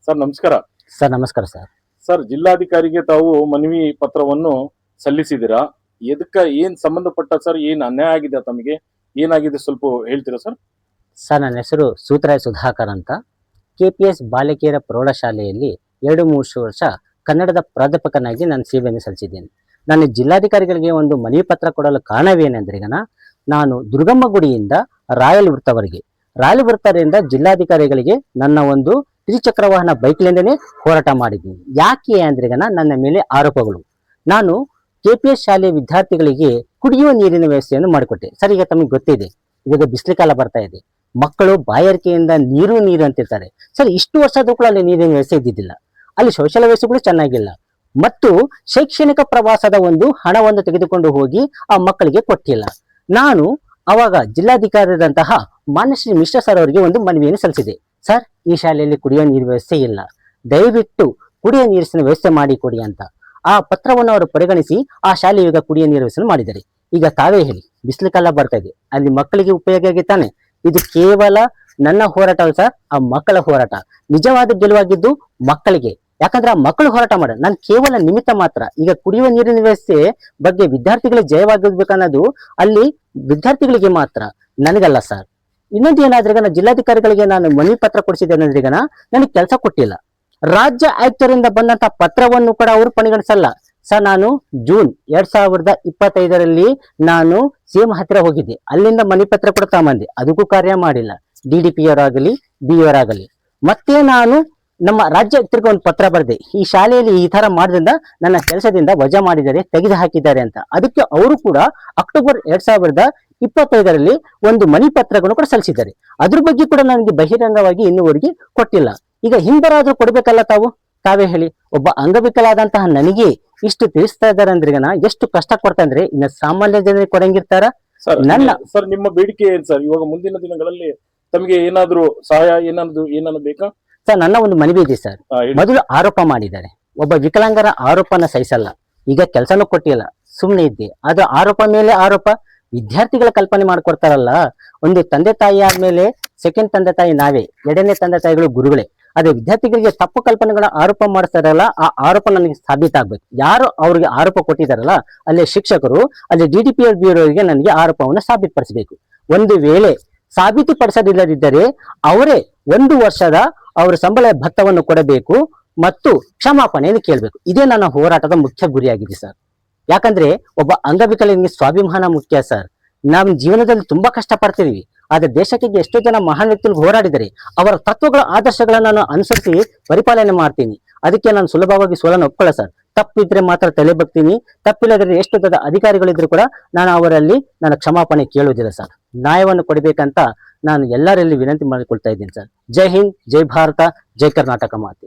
Sir ನಮಸ್ಕಾರ. Sir ನಮಸ್ಕಾರ sir. Sir ಜಿಲ್ಲಾಧಿಕಾರಿಗೆ ತಾವು ಮನವಿ ಪತ್ರವನ್ನು ಸಲ್ಲಿಸಿದ್ದೀರಾ. ಏನ್ ಸಂಬಂಧಪಟ್ಟ ಸರ್? ಏನ್ ಅನ್ಯಾಯ ಆಗಿದೆ ತಮಗೆ? ಏನಾಗಿದೆ ಸ್ವಲ್ಪ ಹೇಳ್ತೀರಾ ಸರ್? ಸರ್ ನನ್ನ ಹೆಸರು ಸೂತ್ರಾಯ ಸುಧಾಕರ್ ಅಂತ. KPS ಬಾಲಕಿಯರ ಪ್ರೌಢಶಾಲೆಯಲ್ಲಿ 2-3 ವರ್ಷ ಕನ್ನಡದ ಪ್ರಾಧ್ಯಾಪಕನಾಗಿ ನಾನು ಸೇವೆಯನ್ನು ಸಲ್ಲಿಸಿದ್ದೇನೆ. ನಾನು ಜಿಲ್ಲಾಧಿಕಾರಿಗಳಿಗೆ ಒಂದು ಮನವಿ ಪತ್ರ ಕೊಡಲು ಕಾರಣವೇನೆಂದ್ರೆ ನಾನು ದುರ್ಗಮ್ಮ ಗುಡಿಯಿಂದ ರಾಯಲ್ ವೃತ್ತದಿಂದ ಜಿಲ್ಲಾಧಿಕಾರಿಗಳಿಗೆ ನನ್ನ ಒಂದು ತ್ರಿಚಕ್ರ ವಾಹನ ಬೈಕ್ಲಿಂದನೇ ಹೋರಾಟ ಮಾಡಿದ್ದೀನಿ. ಯಾಕೆ ಅಂದ್ರೆ ನನ್ನ ಮೇಲೆ ಆರೋಪಗಳು. ನಾನು KPS ಶಾಲೆಯ ವಿದ್ಯಾರ್ಥಿಗಳಿಗೆ ಕುಡಿಯುವ ನೀರಿನ ವ್ಯವಸ್ಥೆಯನ್ನು ಮಾಡಿಕೊಟ್ಟೆ. ಸರ್, ಈಗ ತಮಗೆ ಗೊತ್ತಿದೆ, ಇವಾಗ ಬಿಸಿಲು ಕಾಲ ಬರ್ತಾ ಇದೆ, ಮಕ್ಕಳು ಬಾಯಾರಿಕೆಯಿಂದ ನೀರು ಅಂತಿರ್ತಾರೆ. ಸರ್, ಇಷ್ಟು ವರ್ಷದ ಕೂಡ ಅಲ್ಲಿ ನೀರಿನ ವ್ಯವಸ್ಥೆ ಇದ್ದಿದ್ದಿಲ್ಲ. ಅಲ್ಲಿ ಶೌಚಾಲಯ ವ್ಯವಸ್ಥೆಗಳು ಚೆನ್ನಾಗಿಲ್ಲ. ಮತ್ತು ಶೈಕ್ಷಣಿಕ ಪ್ರವಾಸದ ಒಂದು ಹಣವನ್ನು ತೆಗೆದುಕೊಂಡು ಹೋಗಿ ಆ ಮಕ್ಕಳಿಗೆ ಕೊಟ್ಟಿಲ್ಲ. ನಾನು ಅವಾಗ ಜಿಲ್ಲಾಧಿಕಾರಿಯಾದಂತಹ ಮಾನ್ಯ ಶ್ರೀ ಮಿಶ್ರಾ ಸರ್ ಅವರಿಗೆ ಒಂದು ಮನವಿಯನ್ನು ಸಲ್ಲಿಸಿದೆ. ಸರ್, ಈ ಶಾಲೆಯಲ್ಲಿ ಕುಡಿಯುವ ನೀರು ವ್ಯವಸ್ಥೆ ಇಲ್ಲ, ದಯವಿಟ್ಟು ಕುಡಿಯುವ ನೀರಿನ ವ್ಯವಸ್ಥೆ ಮಾಡಿ ಕೊಡಿ ಅಂತ. ಆ ಪತ್ರವನ್ನು ಅವರು ಪರಿಗಣಿಸಿ ಆ ಶಾಲೆ ಈಗ ಕುಡಿಯುವ ನೀರು ವ್ಯವಸ್ಥೆ ಮಾಡಿದ್ದಾರೆ. ಈಗ ತಾವೇ ಹೇಳಿ, ಬಿಸಿಲು ಕಾಲ ಬರ್ತಾ ಇದೆ, ಅಲ್ಲಿ ಮಕ್ಕಳಿಗೆ ಉಪಯೋಗ ಆಗುತ್ತಾನೆ? ಇದು ಕೇವಲ ನನ್ನ ಹೋರಾಟ ಅಲ್ಲ ಸರ್, ಆ ಮಕ್ಕಳ ಹೋರಾಟ. ನಿಜವಾದ ಗೆಲುವಾಗಿದ್ದು ಮಕ್ಕಳಿಗೆ. ಯಾಕಂದ್ರೆ ಆ ಮಕ್ಕಳು ಹೋರಾಟ ಮಾಡ, ನಾನು ಕೇವಲ ನಿಮಿತ್ತ ಮಾತ್ರ. ಈಗ ಕುಡಿಯುವ ನೀರಿನ ವ್ಯವಸ್ಥೆ ಬಗ್ಗೆ ವಿದ್ಯಾರ್ಥಿಗಳಿಗೆ ಜಯವಾಗಬೇಕನ್ನೋದು ಅಲ್ಲಿ ವಿದ್ಯಾರ್ಥಿಗಳಿಗೆ ಮಾತ್ರ, ನನಗಲ್ಲ ಸರ್. ಇನ್ನೊಂದು ಏನಾದ್ರೆ ನಾನು ಜಿಲ್ಲಾಧಿಕಾರಿಗಳಿಗೆ ನಾನು ಮನವಿ ಪತ್ರ ಕೊಡಿಸಿದ್ದೇನೆ, ನನಗೆ ಕೆಲಸ ಕೊಟ್ಟಿಲ್ಲ. ರಾಜ್ಯ ಆಯುಕ್ತರಿಂದ ಬಂದಂತ ಪತ್ರವನ್ನು ಕೂಡ ಅವರು ಪರಿಗಣಿಸಲ್ಲ. ಸರ್, ನಾನು ಜೂನ್ 2025 ನಾನು ಸಿಎಂ ಹತ್ತಿರ ಹೋಗಿದ್ದೆ. ಅಲ್ಲಿಂದ ಮನವಿ ಪತ್ರ ಕೂಡ ತಗೊಂಬಂದೆ, ಅದಕ್ಕೂ ಕಾರ್ಯ ಮಾಡಿಲ್ಲ. DDP ಅವರಾಗಲಿ, BO ಅವರಾಗಲಿ. ಮತ್ತೆ ನಾನು ನಮ್ಮ ರಾಜ್ಯ ಆಯುಕ್ತರಿಗೆ ಒಂದು ಪತ್ರ ಬರೆದೆ, ಈ ಶಾಲೆಯಲ್ಲಿ ಈ ತರ ಮಾಡೋದ್ರಿಂದ ನನ್ನ ಕೆಲಸದಿಂದ ವಜಾ ಮಾಡಿದ್ದಾರೆ, ತೆಗೆದು ಹಾಕಿದ್ದಾರೆ ಅಂತ. ಅದಕ್ಕೆ ಅವರು ಕೂಡ ಅಕ್ಟೋಬರ್ 2025 ಒಂದು ಮನವಿ ಪತ್ರಗಳನ್ನು ಕೂಡ ಸಲ್ಲಿಸಿದ್ದಾರೆ. ಅದ್ರ ಬಗ್ಗೆ ಕೂಡ ನನಗೆ ಬಹಿರಂಗವಾಗಿ ಇನ್ನೂವರೆಗೆ ಕೊಟ್ಟಿಲ್ಲ. ಈಗ ಹಿಂದರಾದ್ರೂ ಕೊಡ್ಬೇಕಲ್ಲ ತಾವೇ ಹೇಳಿ. ಒಬ್ಬ ಅಂಗವಿಕಲಾದಂತಹ ನನಗೆ ಇಷ್ಟು ತಿಳಿಸ್ತಾ ಇದ್ದಾರೆ ಅಂದ್ರೆ ಎಷ್ಟು ಕಷ್ಟ ಕೊಡ್ತಾ ಅಂದ್ರೆ ಇನ್ನು ಸಾಮಾನ್ಯ ಜನರಿಗೆ ಕೊಡಂಗಿರ್ತಾರ? ಸರ್, ನಿಮ್ಮ ಬೇಡಿಕೆ ಏನ್ ಸರ್? ಇವಾಗ ಮುಂದಿನ ದಿನಗಳಲ್ಲಿ ತಮಗೆ ಏನಾದ್ರು ಸಹಾಯ ಏನಾದ್ರು ಬೇಕಾ ಸರ್? ನನ್ನ ಒಂದು ಮನವಿ ಇದೆ ಸರ್. ಮೊದಲು ಆರೋಪ ಮಾಡಿದ್ದಾರೆ, ಒಬ್ಬ ವಿಕಲಾಂಗರ ಆರೋಪನ ಸಹಿಸಲ್ಲ. ಈಗ ಕೆಲಸನೂ ಕೊಟ್ಟಿಲ್ಲ, ಸುಮ್ಮನೆ ಇದ್ದೆ. ಅದು ಆರೋಪ ಮೇಲೆ ಆರೋಪ. ವಿದ್ಯಾರ್ಥಿಗಳ ಕಲ್ಪನೆ ಮಾಡ್ಕೊಡ್ತಾರಲ್ಲ. ಒಂದು ತಂದೆ ತಾಯಿ ಆದ್ಮೇಲೆ ಸೆಕೆಂಡ್ ತಂದೆ ತಾಯಿ ನಾವೇ, ಎರಡನೇ ತಂದೆ ತಾಯಿಗಳು ಗುರುಗಳೇ. ಅದೇ ವಿದ್ಯಾರ್ಥಿಗಳಿಗೆ ತಪ್ಪು ಕಲ್ಪನೆಗಳ ಆರೋಪ ಮಾಡ್ತಾರಲ್ಲ, ಆ ಆರೋಪ ನನಗೆ ಸಾಬೀತಾಗ್ಬೇಕು. ಯಾರು ಅವ್ರಿಗೆ ಆರೋಪ ಕೊಟ್ಟಿದಾರಲ್ಲ, ಅಲ್ಲಿ ಶಿಕ್ಷಕರು, ಅಲ್ಲಿ DDP ಬ್ಯೂರೋಗೆ ನನಗೆ ಆರೋಪವನ್ನು ಸಾಬೀತುಪಡಿಸಬೇಕು. ಒಂದು ವೇಳೆ ಸಾಬೀತುಪಡಿಸದಿಲ್ಲದಿದ್ದರೆ ಅವರೇ 1 ವರ್ಷದ ಅವರ ಸಂಬಳ ಭತ್ತವನ್ನು ಕೊಡಬೇಕು ಮತ್ತು ಕ್ಷಮಾಪಣೆಯನ್ನು ಕೇಳಬೇಕು. ಇದೇ ನನ್ನ ಹೋರಾಟದ ಮುಖ್ಯ ಗುರಿಯಾಗಿದೆ ಸರ್. ಯಾಕಂದ್ರೆ ಒಬ್ಬ ಅಂಗವಿಕಲನಿಗೆ ಸ್ವಾಭಿಮಾನ ಮುಖ್ಯ ಸರ್. ನಮ್ಮ ಜೀವನದಲ್ಲಿ ತುಂಬಾ ಕಷ್ಟ ಪಡ್ತಿದೀವಿ, ಆದ್ರೆ ದೇಶಕ್ಕೆ ಎಷ್ಟೋ ಜನ ಮಹಾನ್ ವ್ಯಕ್ತಿಗಳು ಹೋರಾಡಿದರೆ ಅವರ ತತ್ವಗಳ ಆದರ್ಶಗಳನ್ನ ನಾನು ಅನುಸರಿಸಿ ಪರಿಪಾಲನೆ ಮಾಡ್ತೀನಿ. ಅದಕ್ಕೆ ನಾನು ಸುಲಭವಾಗಿ ಸೋಲನ್ನು ಒಪ್ಕೊಳ್ಳ ಸರ್. ತಪ್ಪಿದ್ರೆ ಮಾತ್ರ ತಲೆ ಬಗ್ತೀನಿ, ತಪ್ಪಿಲ್ಲದ್ರೆ ಎಷ್ಟು ದೊಡ್ಡ ಅಧಿಕಾರಿಗಳಿದ್ರು ಕೂಡ ನಾನು ಅವರಲ್ಲಿ ನಾನು ಕ್ಷಮಾಪಣೆ ಕೇಳುವುದಿಲ್ಲ ಸರ್. ನ್ಯಾಯವನ್ನು ಕೊಡಬೇಕಂತ ನಾನು ಎಲ್ಲರಲ್ಲಿ ವಿನಂತಿ ಮಾಡಿಕೊಳ್ತಾ ಇದ್ದೀನಿ ಸರ್. ಜೈ ಹಿಂದ್, ಜೈ ಭಾರತ, ಜೈ ಕರ್ನಾಟಕ ಮಾತೆ.